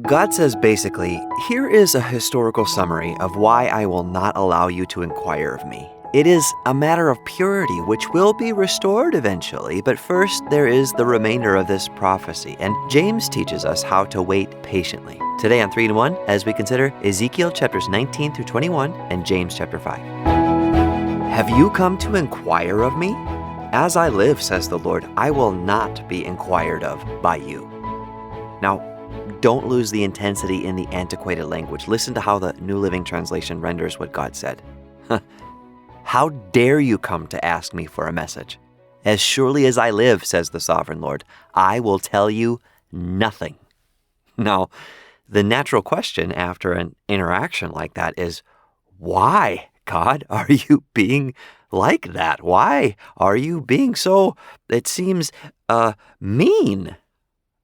God says basically, here is a historical summary of why I will not allow you to inquire of me. It is a matter of purity which will be restored eventually, but first there is the remainder of this prophecy, and James teaches us how to wait patiently. Today on 3-in-1, as we consider Ezekiel chapters 19 through 21 and James chapter 5. Have you come to inquire of me? As I live, says the Lord, I will not be inquired of by you. Now, don't lose the intensity in the antiquated language. Listen to how the New Living Translation renders what God said. How dare you come to ask me for a message? As surely as I live, says the sovereign Lord, I will tell you nothing. Now, the natural question after an interaction like that is, why, God, are you being like that? Why are you being so, it seems, mean?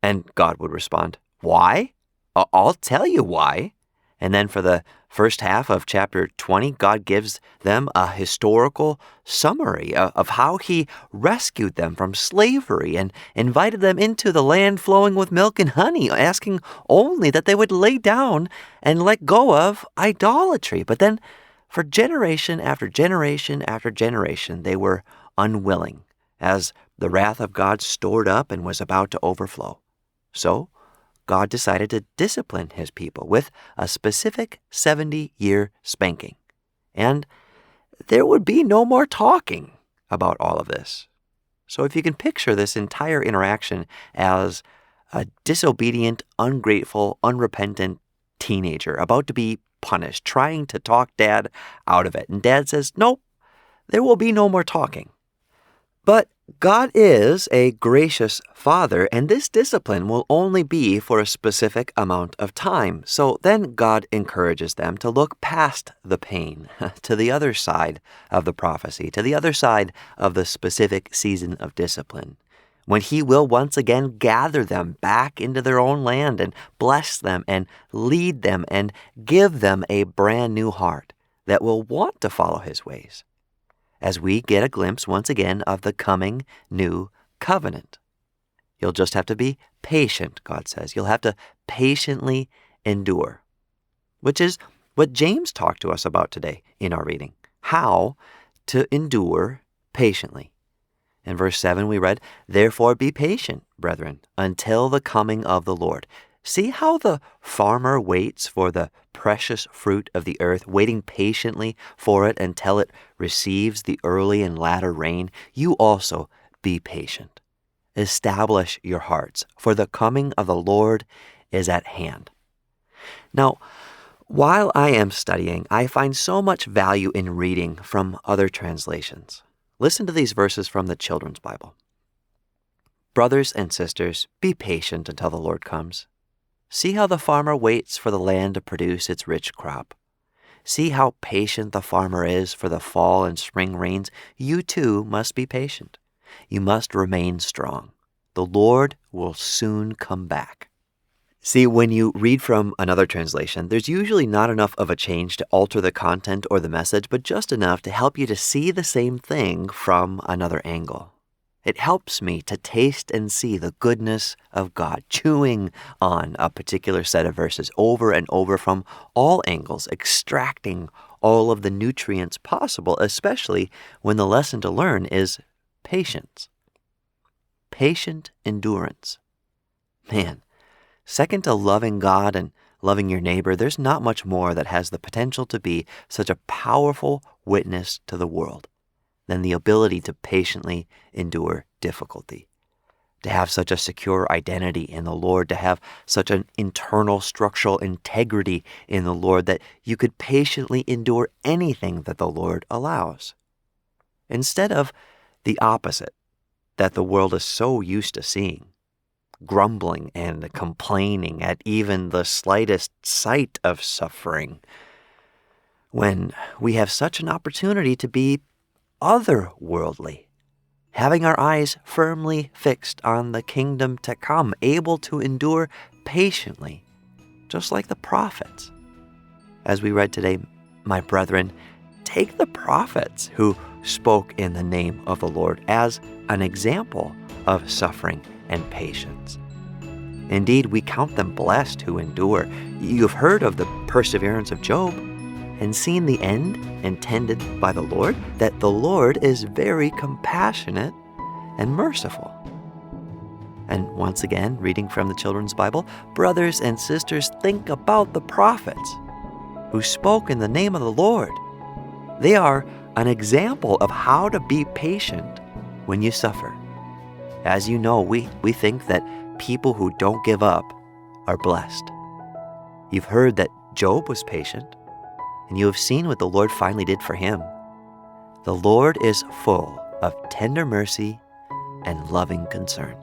And God would respond, why? I'll tell you why. And then for the first half of chapter 20, God gives them a historical summary of how he rescued them from slavery and invited them into the land flowing with milk and honey, asking only that they would lay down and let go of idolatry. But then for generation after generation after generation, they were unwilling as the wrath of God stored up and was about to overflow. So God decided to discipline his people with a specific 70-year spanking. And there would be no more talking about all of this. So if you can picture this entire interaction as a disobedient, ungrateful, unrepentant teenager about to be punished, trying to talk Dad out of it. And Dad says, nope, there will be no more talking. But God is a gracious Father, and this discipline will only be for a specific amount of time. So then God encourages them to look past the pain, to the other side of the prophecy, to the other side of the specific season of discipline, when he will once again gather them back into their own land and bless them and lead them and give them a brand new heart that will want to follow his ways, as we get a glimpse once again of the coming new covenant. You'll just have to be patient, God says. You'll have to patiently endure, which is what James talked to us about today in our reading, how to endure patiently. In verse 7 we read, therefore be patient, brethren, until the coming of the Lord. See how the farmer waits for the precious fruit of the earth, waiting patiently for it until it receives the early and latter rain. You also be patient. Establish your hearts, for the coming of the Lord is at hand. Now, while I am studying, I find so much value in reading from other translations. Listen to these verses from the Children's Bible. Brothers and sisters, be patient until the Lord comes. See how the farmer waits for the land to produce its rich crop. See how patient the farmer is for the fall and spring rains. You too must be patient. You must remain strong. The Lord will soon come back. See, when you read from another translation, there's usually not enough of a change to alter the content or the message, but just enough to help you to see the same thing from another angle. It helps me to taste and see the goodness of God, chewing on a particular set of verses over and over from all angles, extracting all of the nutrients possible, especially when the lesson to learn is patience. Patient endurance. Man, second to loving God and loving your neighbor, there's not much more that has the potential to be such a powerful witness to the world than the ability to patiently endure difficulty, to have such a secure identity in the Lord, to have such an internal structural integrity in the Lord that you could patiently endure anything that the Lord allows, instead of the opposite that the world is so used to seeing, grumbling and complaining at even the slightest sight of suffering, when we have such an opportunity to be otherworldly, having our eyes firmly fixed on the kingdom to come, able to endure patiently, just like the prophets. As we read today, my brethren, take the prophets who spoke in the name of the Lord as an example of suffering and patience. Indeed, we count them blessed who endure. You've heard of the perseverance of Job and seen the end intended by the Lord, that the Lord is very compassionate and merciful. And once again, reading from the Children's Bible, brothers and sisters, think about the prophets who spoke in the name of the Lord. They are an example of how to be patient when you suffer. As you know, we think that people who don't give up are blessed. You've heard that Job was patient, and you have seen what the Lord finally did for him. The Lord is full of tender mercy and loving concern.